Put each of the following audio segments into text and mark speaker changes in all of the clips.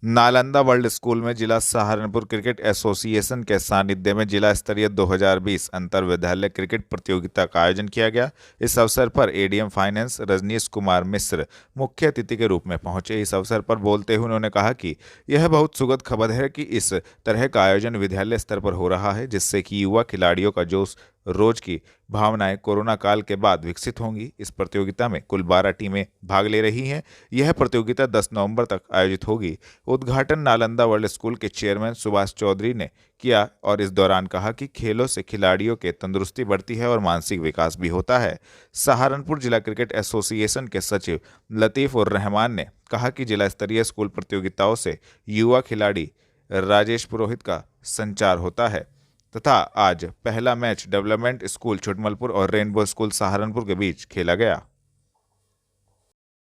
Speaker 1: Nalanda world school में जिला Saharanpur cricket association के सानिध्य में जिला स्तरीय 2020 अंतर विद्यालय क्रिकेट प्रतियोगिता का आयोजन किया गया। इस अवसर पर एडीएम फाइनेंस रजनीश कुमार मिश्र मुख्य अतिथि के रूप में पहुंचे। इस अवसर पर बोलते हुए उन्होंने कहा कि यह बहुत सुखद खबर है कि इस तरह का आयोजन विद्यालय स्तर पर हो रहा है, जिससे कि युवा खिलाड़ियों का जोश, रोज की भावनाएं कोरोना काल के बाद विकसित होंगी। इस प्रतियोगिता में कुल 12 टीमें भाग ले रही हैं। यह प्रतियोगिता 10 नवंबर तक आयोजित होगी। उद्घाटन नालंदा वर्ल्ड स्कूल के चेयरमैन सुभाष चौधरी ने किया और इस दौरान कहा कि खेलों से खिलाड़ियों के तंदुरुस्ती बढ़ती है और मानसिक विकास भी होता है। सहारनपुर जिला क्रिकेट एसोसिएशन के सचिव लतीफ उर रहमान ने कहा कि जिला स्तरीय स्कूल प्रतियोगिताओं से युवा खिलाड़ी राजेश पुरोहित का संचार होता है तथा आज पहला मैच डेवलपमेंट स्कूल छुटमलपुर और रेनबो स्कूल सहारनपुर के बीच खेला गया।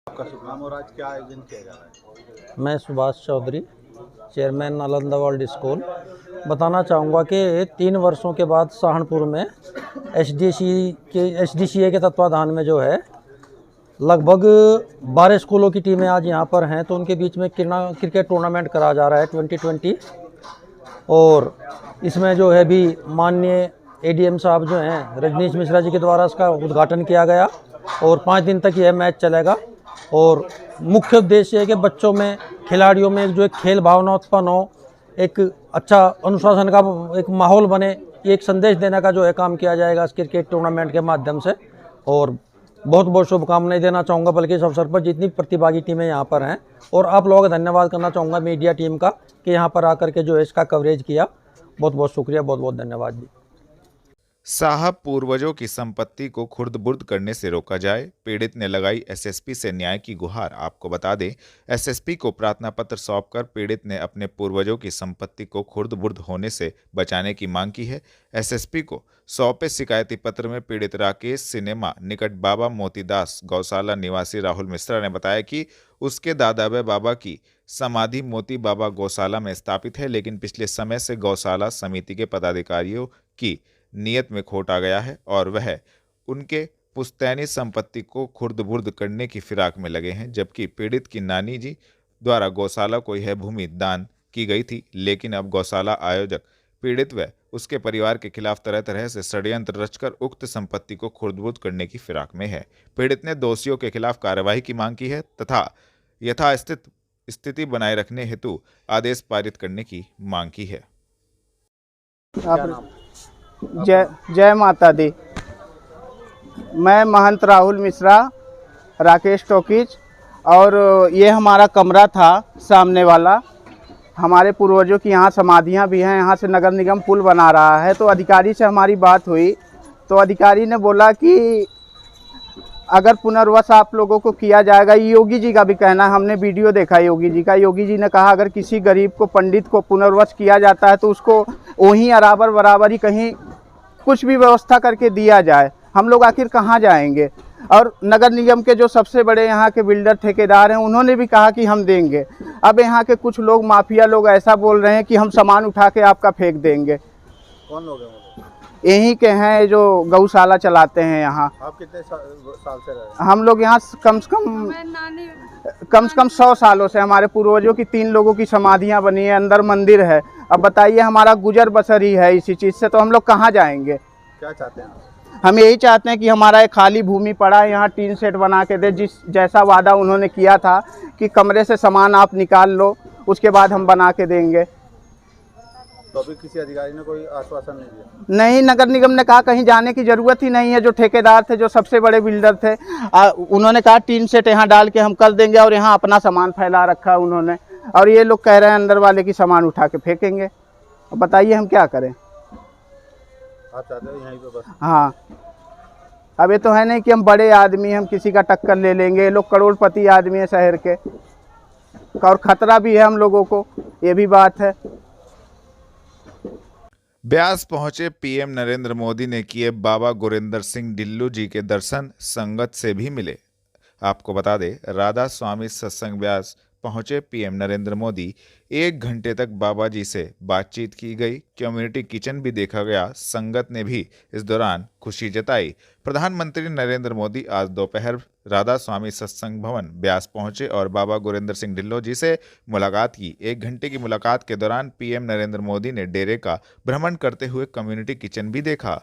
Speaker 2: आपका शुभ नाम और आज क्या आयोजन किया जा रहा है?
Speaker 3: मैं Subhash Chaudhary, chairman Nalanda world school. बताना चाहूँगा कि 3 वर्षों के बाद सहारनपुर में एसडीसीए के तत्वाधान में जो है लगभग 12 स्कूलों की टीमें आज यहाँ पर हैं, तो उनके बीच में क्रिकेट टूर्नामेंट कराया जा रहा है 2020। और इसमें जो है भी माननीय एडीएम साहब जो हैं रजनीश मिश्रा जी के द्वारा इसका उद्घाटन किया गया और 5 दिन तक यह मैच चलेगा। और मुख्य उद्देश्य है कि बच्चों में, खिलाड़ियों में एक खेल भावना उत्पन्न हो, एक अच्छा अनुशासन का एक माहौल बने, एक संदेश देने का जो है काम किया जाएगा इस क्रिकेट टूर्नामेंट के माध्यम से। और बहुत बहुत शुभकामनाएं देना चाहूँगा बल्कि इस अवसर पर जितनी प्रतिभागी टीमें यहाँ पर हैं, और आप लोगों का धन्यवाद करना चाहूँगा मीडिया टीम का कि यहाँ पर आकर के जो है इसका कवरेज किया। बहुत बहुत शुक्रिया, बहुत बहुत धन्यवाद जी।
Speaker 1: साहब, पूर्वजों की संपत्ति को खुर्द-बुर्द करने से रोका जाए। पीड़ित ने लगाई एसएसपी से न्याय की गुहार। आपको बता दें, एसएसपी को प्रार्थना पत्र सौंपकर पीड़ित ने अपने पूर्वजों की संपत्ति को खुर्द-बुर्द होने से बचाने की मांग की है। एसएसपी को सौंपे शिकायती पत्र में पीड़ित राकेश सिनेमा निकट बाबा मोतीदास गौशाला निवासी राहुल मिश्रा ने बताया कि उसके दादा व बाबा की समाधि मोती बाबा गौशाला में स्थापित है, लेकिन पिछले समय से गौशाला समिति के पदाधिकारियों की नियत में खोट आ गया है और वह उनके पुश्तैनी संपत्ति को खुर्द-बुर्द करने की फिराक में लगे हैं। जबकि पीड़ित की नानी जी द्वारा गौशाला को यह भूमि दान की गई थी, लेकिन अब गौशाला आयोजक पीड़ित व उसके परिवार के खिलाफ तरह तरह से षड्यंत्र रचकर उक्त संपत्ति को खुर्द-बुर्द करने की फिराक में है। पीड़ित ने दोषियों के खिलाफ कार्रवाई की मांग की है तथा यथास्थित स्थिति बनाए रखने हेतु आदेश पारित करने की मांग की है।
Speaker 4: जय माता दी। मैं महंत राहुल मिश्रा, राकेश टॉकीज, और ये हमारा कमरा था सामने वाला। हमारे पूर्वजों की यहाँ समाधियाँ भी हैं। यहाँ से नगर निगम पुल बना रहा है, तो अधिकारी से हमारी बात हुई तो अधिकारी ने बोला कि अगर पुनर्वास आप लोगों को किया जाएगा, योगी जी का भी कहना है, हमने वीडियो देखा योगी जी का। योगी जी ने कहा अगर किसी गरीब को, पंडित को पुनर्वास किया जाता है तो उसको वहीं बराबर ही कहीं कुछ भी व्यवस्था करके दिया जाए। हम लोग आखिर कहाँ जाएंगे? और नगर निगम के जो सबसे बड़े यहाँ के बिल्डर ठेकेदार हैं, उन्होंने भी कहा कि हम देंगे। अब यहाँ के कुछ लोग, माफिया लोग ऐसा बोल रहे हैं कि हम सामान उठा के आपका फेंक देंगे।
Speaker 2: कौन लोग हैं?
Speaker 4: यहीं के हैं जो गौशाला चलाते हैं यहाँ।
Speaker 2: आप कितने साल से रहे?
Speaker 4: हम लोग यहाँ कम से कम 100 सालों से। हमारे पूर्वजों की 3 लोगों की समाधियाँ बनी है, अंदर मंदिर है। अब बताइए, हमारा गुजर बसर ही है इसी चीज़ से, तो हम लोग कहाँ जाएंगे?
Speaker 2: क्या चाहते हैं?
Speaker 4: हम यही चाहते हैं कि हमारा एक खाली भूमि पड़ा है, यहाँ टीन सेट बना के दे, जैसा वादा उन्होंने किया था कि कमरे से सामान आप निकाल लो, उसके बाद हम बना के देंगे।
Speaker 2: तो अभी किसी अधिकारी ने कोई आश्वासन नहीं दिया?
Speaker 4: नहीं, नगर निगम ने कहा कहीं जाने की ज़रूरत ही नहीं है। जो ठेकेदार थे, जो सबसे बड़े बिल्डर थे, उन्होंने कहा टीन सेट यहाँ डाल के हम कर देंगे, और यहाँ अपना सामान फैला रखा है उन्होंने। और ये लोग कह रहे हैं अंदर वाले की सामान उठा के फेंकेंगे। अब बताइए हम क्या करें?
Speaker 2: आप चाहते हो यहीं पे बस?
Speaker 4: हाँ, अब ये तो है नहीं कि हम बड़े आदमी, हम किसी का टक्कर ले लेंगे। ये लोग करोड़पति आदमी है शहर के, और खतरा भी है हम लोगों को, ये भी बात है।
Speaker 1: ब्यास पहुंचे पीएम नरेंद्र मोदी ने किए बाबा गुरिंदर सिंह ढिल्लू जी के दर्शन, संगत से भी मिले। आपको बता दें, राधा स्वामी सत्संग ब्यास पहुंचे पीएम नरेंद्र मोदी। 1 घंटे तक बाबा जी से बातचीत की गई। कम्युनिटी किचन भी देखा गया। संगत ने भी इस दौरान खुशी जताई। प्रधानमंत्री नरेंद्र मोदी आज दोपहर राधा स्वामी सत्संग भवन ब्यास पहुंचे और बाबा गुरिंदर सिंह ढिल्लों जी से मुलाकात की। 1 घंटे की मुलाकात के दौरान पीएम नरेंद्र मोदी ने डेरे का भ्रमण करते हुए कम्युनिटी किचन भी देखा।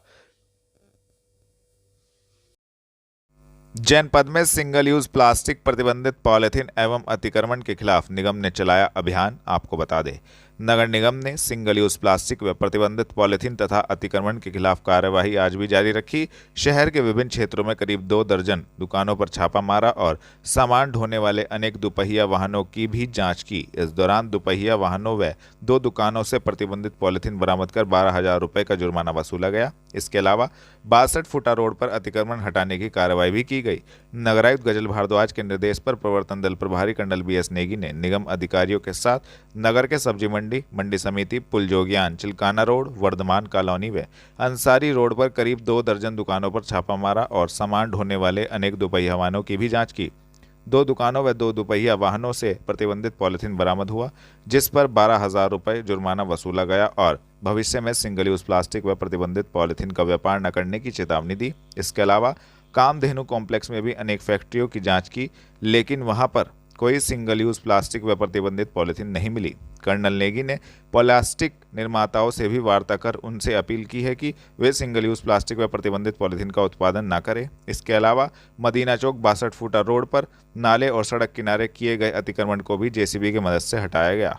Speaker 1: जनपद में सिंगल यूज प्लास्टिक, प्रतिबंधित पॉलिथीन एवं अतिक्रमण के खिलाफ निगम ने चलाया अभियान। आपको बता दें, नगर निगम ने सिंगल यूज प्लास्टिक व प्रतिबंधित पॉलिथीन तथा अतिक्रमण के खिलाफ कार्यवाही आज भी जारी रखी। शहर के विभिन्न क्षेत्रों में करीब 2 दर्जन दुकानों पर छापा मारा और सामान ढोने वाले अनेक दुपहिया वाहनों की भी जांच की। इस दौरान दुपहिया वाहनों व 2 दुकानों से प्रतिबंधित पॉलिथीन बरामद कर 12,000 रुपये का जुर्माना वसूला गया। इसके अलावा 62 फुटा रोड पर अतिक्रमण हटाने की कार्रवाई भी की गई। नगरायुक्त गजल भारद्वाज के निर्देश पर प्रवर्तन दल प्रभारी कर्नल BS नेगी ने निगम अधिकारियों के साथ नगर के सब्जी मंडी समिति, पुल जोगियान, चिलकाना रोड, वर्धमान कॉलोनी व अंसारी रोड पर करीब 2 दर्जन दुकानों पर छापा मारा और सामान ढोने वाले अनेक दुपहिया वाहनों की भी जांच की। 2 दुकानों व 2 दुपहिया वाहनों से प्रतिबंधित पॉलिथीन बरामद हुआ, जिस पर 12,000 रुपये जुर्माना वसूला गया और भविष्य में सिंगल यूज प्लास्टिक व प्रतिबंधित पॉलिथीन का व्यापार न करने की चेतावनी दी। इसके अलावा कामधेनु कॉम्प्लेक्स में भी अनेक फैक्ट्रियों की जांच की, लेकिन वहां पर कोई सिंगल यूज प्लास्टिक व प्रतिबंधित पॉलिथीन नहीं मिली। कर्नल नेगी ने प्लास्टिक निर्माताओं से भी वार्ता कर उनसे अपील की है कि वे सिंगल यूज प्लास्टिक व प्रतिबंधित पॉलिथीन का उत्पादन न करें। इसके अलावा मदीना चौक 62 फुटा रोड पर नाले और सड़क किनारे किए गए अतिक्रमण को भी JCB की मदद से हटाया गया।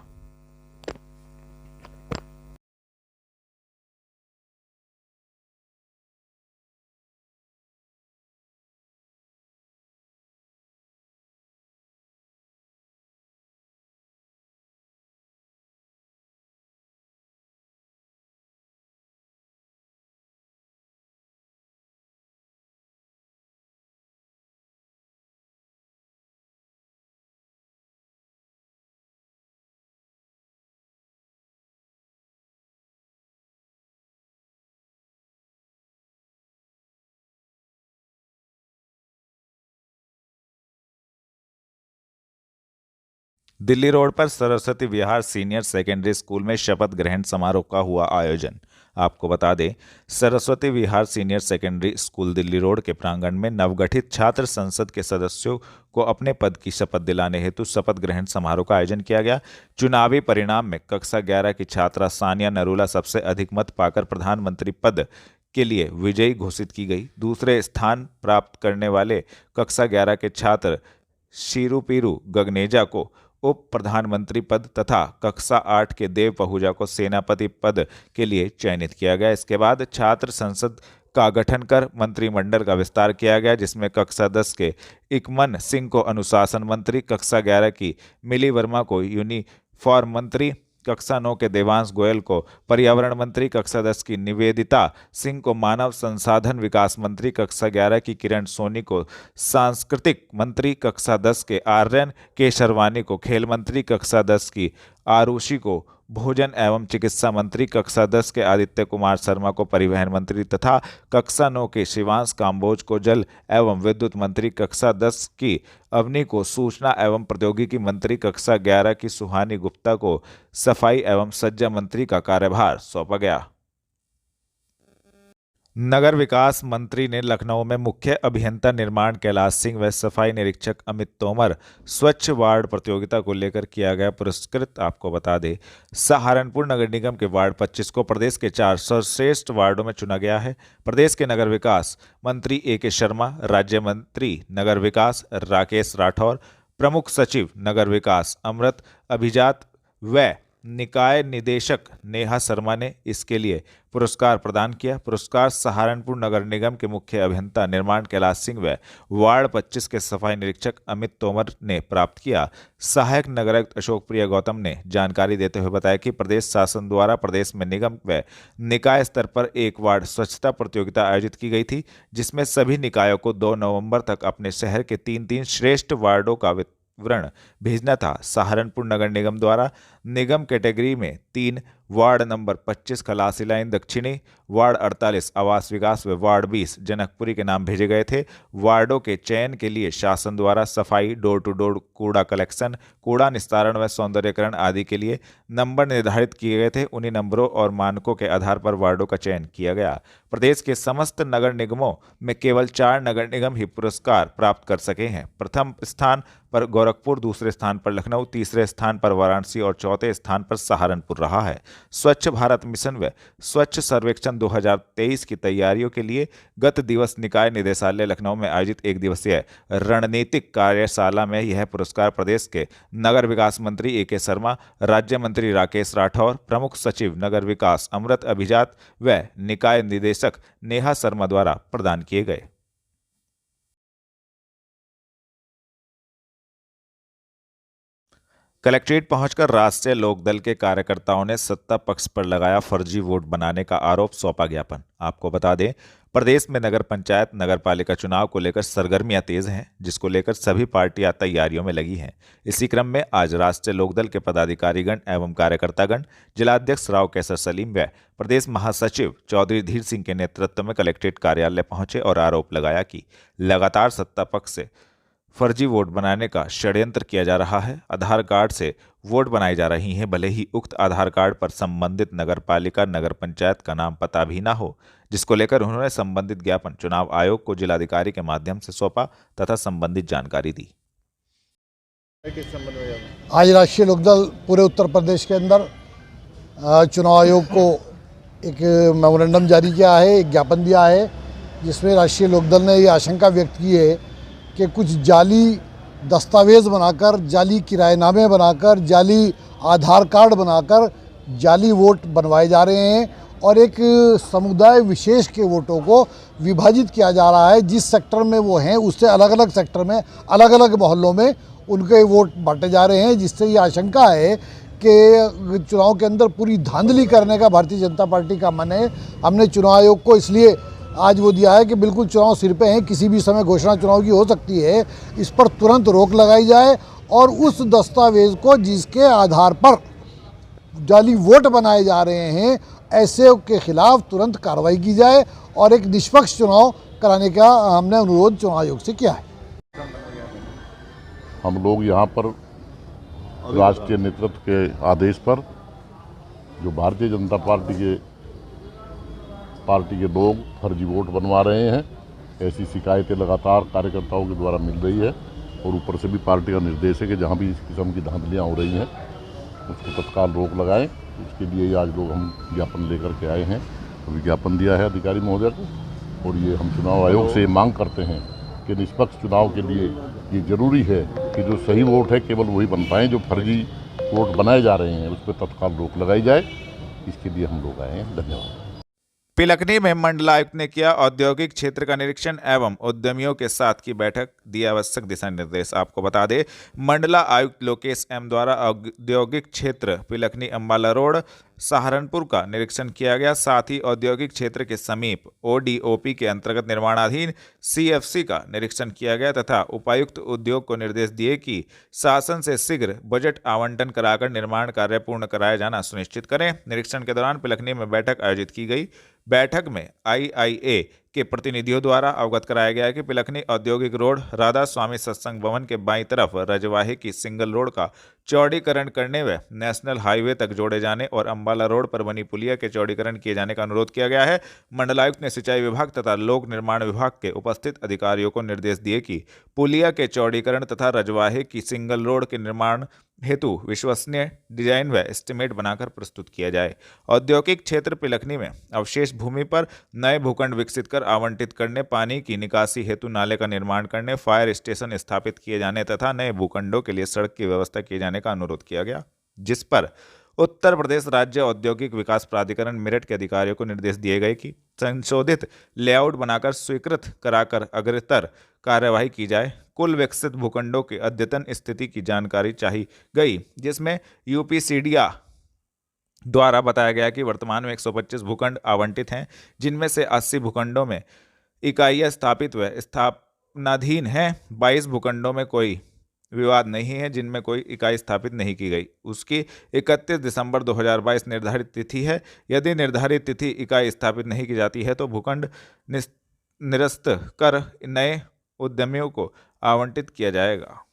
Speaker 1: दिल्ली रोड पर Saraswati Vihar senior secondary school में शपथ ग्रहण समारोह का हुआ आयोजन। आपको बता दें, Saraswati Vihar senior secondary school Delhi road के प्रांगण में नवगठित छात्र संसद के सदस्यों को अपने पद की शपथ दिलाने हेतु शपथ ग्रहण समारोह का आयोजन किया गया। चुनावी परिणाम में कक्षा 11 की छात्रा सानिया नरूला सबसे अधिक मत पाकर प्रधानमंत्री पद के लिए विजयी घोषित की गई। दूसरे स्थान प्राप्त करने वाले कक्षा 11 के छात्र शीरुपीरू गगनेजा को उप प्रधानमंत्री पद तथा कक्षा 8 के देव पहूजा को सेनापति पद के लिए चयनित किया गया। इसके बाद छात्र संसद का गठन कर मंत्रिमंडल का विस्तार किया गया, जिसमें कक्षा 10 के इकमन सिंह को अनुशासन मंत्री, कक्षा 11 की मिली वर्मा को यूनिफॉर्म मंत्री, कक्षा 9 के देवांश गोयल को पर्यावरण मंत्री, कक्षा 10 की निवेदिता सिंह को मानव संसाधन विकास मंत्री, कक्षा 11 की किरण सोनी को सांस्कृतिक मंत्री, कक्षा 10 के आर्यन केशरवानी को खेल मंत्री, कक्षा 10 की आरुषि को भोजन एवं चिकित्सा मंत्री, कक्षा 10 के आदित्य कुमार शर्मा को परिवहन मंत्री तथा कक्षा 9 के शिवांश काम्बोज को जल एवं विद्युत मंत्री, कक्षा 10 की अवनी को सूचना एवं प्रौद्योगिकी मंत्री, कक्षा 11 की सुहानी गुप्ता को सफाई एवं सज्जा मंत्री का कार्यभार सौंपा गया। नगर विकास मंत्री ने लखनऊ में मुख्य अभियंता निर्माण कैलाश सिंह व सफाई निरीक्षक अमित तोमर स्वच्छ वार्ड प्रतियोगिता को लेकर किया गया पुरस्कृत। आपको बता दें, सहारनपुर नगर निगम के वार्ड 25 को प्रदेश के 4 सर्वश्रेष्ठ वार्डों में चुना गया है। प्रदेश के नगर विकास मंत्री AK शर्मा, राज्य मंत्री नगर विकास राकेश राठौर, प्रमुख सचिव नगर विकास अमृत अभिजात व निकाय निदेशक नेहा शर्मा ने इसके लिए पुरस्कार प्रदान किया। पुरस्कार सहारनपुर नगर निगम के मुख्य अभियंता निर्माण कैलाश सिंह व वार्ड 25 के सफाई निरीक्षक अमित तोमर ने प्राप्त किया। सहायक नगरायुक्त अशोक प्रिया गौतम ने जानकारी देते हुए बताया कि प्रदेश शासन द्वारा प्रदेश में निगम व निकाय स्तर पर एक वार्ड स्वच्छता प्रतियोगिता आयोजित की गई थी, जिसमें सभी निकायों को 2 नवंबर तक अपने शहर के 3 श्रेष्ठ वार्डों का विवरण भेजना था। सहारनपुर नगर निगम द्वारा निगम कैटेगरी में 3 वार्ड नंबर 25 खलासी लाइन दक्षिणी, वार्ड 48 आवास विकास व वार्ड 20 जनकपुरी के नाम भेजे गए थे। वार्डों के चयन के लिए शासन द्वारा सफाई, डोर टू डोर कूड़ा कलेक्शन, कूड़ा निस्तारण व सौंदर्यकरण आदि के लिए नंबर निर्धारित किए गए थे। उन्हीं नंबरों और मानकों के आधार पर वार्डों का चयन किया गया। प्रदेश के समस्त नगर निगमों में केवल 4 नगर निगम ही पुरस्कार प्राप्त कर सके हैं। प्रथम स्थान पर गोरखपुर, दूसरे स्थान पर लखनऊ, तीसरे स्थान पर वाराणसी और चौथे स्थान पर सहारनपुर रहा है। स्वच्छ भारत मिशन व स्वच्छ सर्वेक्षण 2023 की तैयारियों के लिए गत दिवस निकाय निदेशालय लखनऊ में आयोजित एक दिवसीय रणनीतिक कार्यशाला में यह पुरस्कार प्रदेश के नगर विकास मंत्री ए.के. शर्मा, राज्य मंत्री राकेश राठौर, प्रमुख सचिव नगर विकास अमृत अभिजात व निकाय निदेशक नेहा शर्मा द्वारा प्रदान किए गए। कलेक्ट्रेट पहुंचकर राष्ट्रीय लोकदल के कार्यकर्ताओं ने सत्ता पक्ष पर लगाया फर्जी वोट बनाने का आरोप, सौंपा ज्ञापन। आपको बता दें, प्रदेश में नगर पंचायत नगर पालिका चुनाव को लेकर सरगर्मियां तेज हैं, जिसको लेकर सभी पार्टियां तैयारियों में लगी हैं। इसी क्रम में आज राष्ट्रीय लोकदल के पदाधिकारीगण एवं कार्यकर्तागण जिलाध्यक्ष राव कैसर सलीम व प्रदेश महासचिव चौधरी धीर सिंह के नेतृत्व में कलेक्ट्रेट कार्यालय पहुंचे और आरोप लगाया कि लगातार सत्ता पक्ष से फर्जी वोट बनाने का षड्यंत्र किया जा रहा है। आधार कार्ड से वोट बनाई जा रही हैं, भले ही उक्त आधार कार्ड पर संबंधित नगर पालिका नगर पंचायत का नाम पता भी ना हो, जिसको लेकर उन्होंने संबंधित ज्ञापन चुनाव आयोग को जिलाधिकारी के माध्यम से सौंपा तथा संबंधित जानकारी दी।
Speaker 5: आज राष्ट्रीय लोकदल पूरे उत्तर प्रदेश के अंदर चुनाव आयोग को एक मेमोरेंडम जारी किया है, एक ज्ञापन दिया है, जिसमें राष्ट्रीय लोकदल ने ये आशंका व्यक्त की है कि कुछ जाली दस्तावेज़ बनाकर, जाली किराएनामे बनाकर, जाली आधार कार्ड बनाकर जाली वोट बनवाए जा रहे हैं और एक समुदाय विशेष के वोटों को विभाजित किया जा रहा है। जिस सेक्टर में वो हैं उससे अलग अलग सेक्टर में, अलग अलग मोहल्लों में उनके वोट बांटे जा रहे हैं, जिससे ये आशंका है कि चुनाव के अंदर पूरी धांधली करने का भारतीय जनता पार्टी का मन है। हमने चुनाव आयोग को इसलिए आज वो दिया है कि बिल्कुल चुनाव सिर पे हैं, किसी भी समय घोषणा चुनाव की हो सकती है, इस पर तुरंत रोक लगाई जाए और उस दस्तावेज को जिसके आधार पर जाली वोट बनाए जा रहे हैं ऐसे के खिलाफ तुरंत कार्रवाई की जाए और एक निष्पक्ष चुनाव कराने का हमने अनुरोध चुनाव आयोग से किया है।
Speaker 6: हम लोग यहाँ पर राष्ट्रीय नेतृत्व के आदेश पर जो भारतीय जनता पार्टी के लोग फर्जी वोट बनवा रहे हैं, ऐसी शिकायतें लगातार कार्यकर्ताओं के द्वारा मिल रही है और ऊपर से भी पार्टी का निर्देश है कि जहाँ भी इस किस्म की धांधलियाँ हो रही हैं उसको तत्काल रोक लगाएं। उसके लिए आज लोग हम ज्ञापन लेकर के आए हैं, अभी ज्ञापन दिया है अधिकारी महोदय को और ये हम चुनाव आयोग से मांग करते हैं कि निष्पक्ष चुनाव के लिए ये जरूरी है कि जो सही वोट है केवल वही बन पाएँ, जो फर्जी वोट बनाए जा रहे हैं उस पर तत्काल रोक लगाई जाए। इसके लिए हम लोग आए हैं। धन्यवाद।
Speaker 1: पिलखनी में मंडलायुक्त ने किया औद्योगिक क्षेत्र का निरीक्षण एवं उद्यमियों के साथ की बैठक, दिया आवश्यक दिशा निर्देश। आपको बता दें, मंडला आयुक्त लोकेश एम द्वारा औद्योगिक क्षेत्र पिलखनी अंबाला रोड सहारनपुर का निरीक्षण किया गया। साथ ही औद्योगिक क्षेत्र के समीप ODOP के अंतर्गत निर्माणाधीन CFC का निरीक्षण किया गया तथा उपायुक्त उद्योग को निर्देश दिए कि शासन से शीघ्र बजट आवंटन कराकर निर्माण कार्य पूर्ण कराया जाना सुनिश्चित करें। निरीक्षण के दौरान पिलखनी में बैठक आयोजित की गई। बैठक में IIA के प्रतिनिधियों द्वारा अवगत कराया गया कि पिलखनी औद्योगिक रोड राधा स्वामी सत्संग भवन के बाईं तरफ रजवाहे की सिंगल रोड का चौड़ीकरण करने व नेशनल हाईवे तक जोड़े जाने और अंबाला रोड पर बनी पुलिया के चौड़ीकरण किए जाने का अनुरोध किया गया है। मंडलायुक्त ने सिंचाई विभाग तथा लोक निर्माण विभाग के उपस्थित अधिकारियों को निर्देश दिए कि पुलिया के चौड़ीकरण तथा रजवाहे की सिंगल रोड के निर्माण हेतु विश्वसनीय डिजाइन व एस्टीमेट बनाकर प्रस्तुत किया जाए। औद्योगिक क्षेत्र पिलखनी में अवशेष भूमि पर नए भूखंड विकसित कर आवंटित करने, पानी की निकासी हेतु नाले का निर्माण करने, फायर स्टेशन स्थापित किए जाने तथा नए भूखंडों के लिए सड़क की व्यवस्था किए जाने का अनुरोध किया गया, जिस पर उत्तर प्रदेश राज्य औद्योगिक विकास प्राधिकरण मेरठ के अधिकारियों को निर्देश दिए गए कि संशोधित लेआउट बनाकर स्वीकृत कराकर अग्रतर कार्यवाही की जाए। कुल विकसित भूखंडों की अद्यतन स्थिति की जानकारी चाहिए गई, जिसमें UPCDA द्वारा बताया गया कि वर्तमान में 125 भूखंड आवंटित हैं, जिनमें से 80 भूखंडों में इकाइयाँ स्थापित व स्थापनाधीन हैं। 22 भूखंडों में कोई विवाद नहीं है जिनमें कोई इकाई स्थापित नहीं की गई। उसकी 31 दिसंबर 2022 निर्धारित तिथि है। यदि निर्धारित तिथि इकाई स्थापित नहीं की जाती है तो भूखंड निरस्त कर नए उद्यमियों को आवंटित किया जाएगा।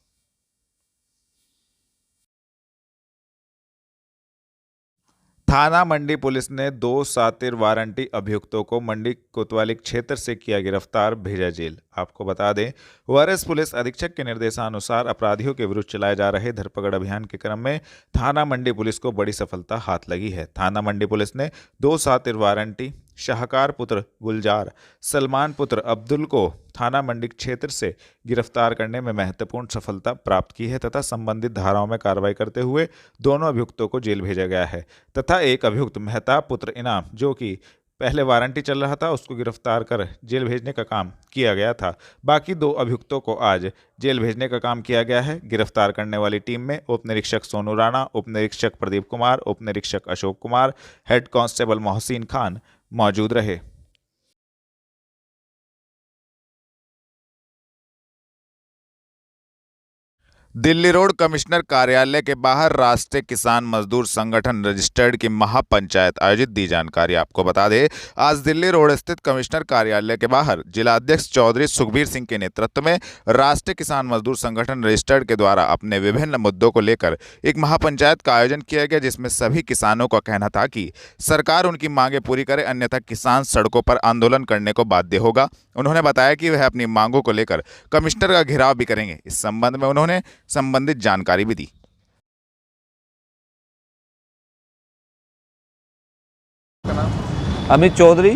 Speaker 1: थाना मंडी पुलिस ने 2 शातिर वारंटी अभियुक्तों को मंडी कोतवाली क्षेत्र से किया गिरफ्तार, भेजा जेल। आपको बता दें, वरिष्ठ पुलिस अधीक्षक के निर्देशानुसार अपराधियों के विरुद्ध चलाए जा रहे धरपकड़ अभियान के क्रम में थाना मंडी पुलिस को बड़ी सफलता हाथ लगी है। थाना मंडी पुलिस ने 2 शातिर वारंटी शाहकार पुत्र गुलजार, सलमान पुत्र अब्दुल को थाना मंडी क्षेत्र से गिरफ्तार करने में महत्वपूर्ण सफलता प्राप्त की है तथा संबंधित धाराओं में कार्रवाई करते हुए दोनों अभियुक्तों को जेल भेजा गया है तथा एक अभियुक्त मेहताब पुत्र इनाम, जो कि पहले वारंटी चल रहा था, उसको गिरफ्तार कर जेल भेजने का काम किया गया था। बाकी 2 अभियुक्तों को आज जेल भेजने का काम किया गया है। गिरफ्तार करने वाली टीम में उप निरीक्षक सोनू राणा, उप निरीक्षक प्रदीप कुमार, उप निरीक्षक अशोक कुमार, हेड कांस्टेबल मोहसिन खान मौजूद रहे। दिल्ली रोड कमिश्नर कार्यालय के बाहर राष्ट्रीय किसान मजदूर संगठन रजिस्टर्ड की महापंचायत आयोजित, दी जानकारी। आपको बता दें, आज दिल्ली रोड स्थित कमिश्नर कार्यालय के बाहर जिलाध्यक्ष चौधरी सुखबीर सिंह के नेतृत्व में राष्ट्रीय किसान मजदूर संगठन रजिस्टर्ड के द्वारा अपने विभिन्न मुद्दों को लेकर एक महापंचायत का आयोजन किया गया, जिसमें सभी किसानों का कहना था कि सरकार उनकी मांगें पूरी करे, अन्यथा किसान सड़कों पर आंदोलन करने को बाध्य होगा। उन्होंने बताया कि वह अपनी मांगों को लेकर कमिश्नर का घेराव भी करेंगे। इस संबंध में उन्होंने संबंधित जानकारी भी दी।
Speaker 7: अमित चौधरी।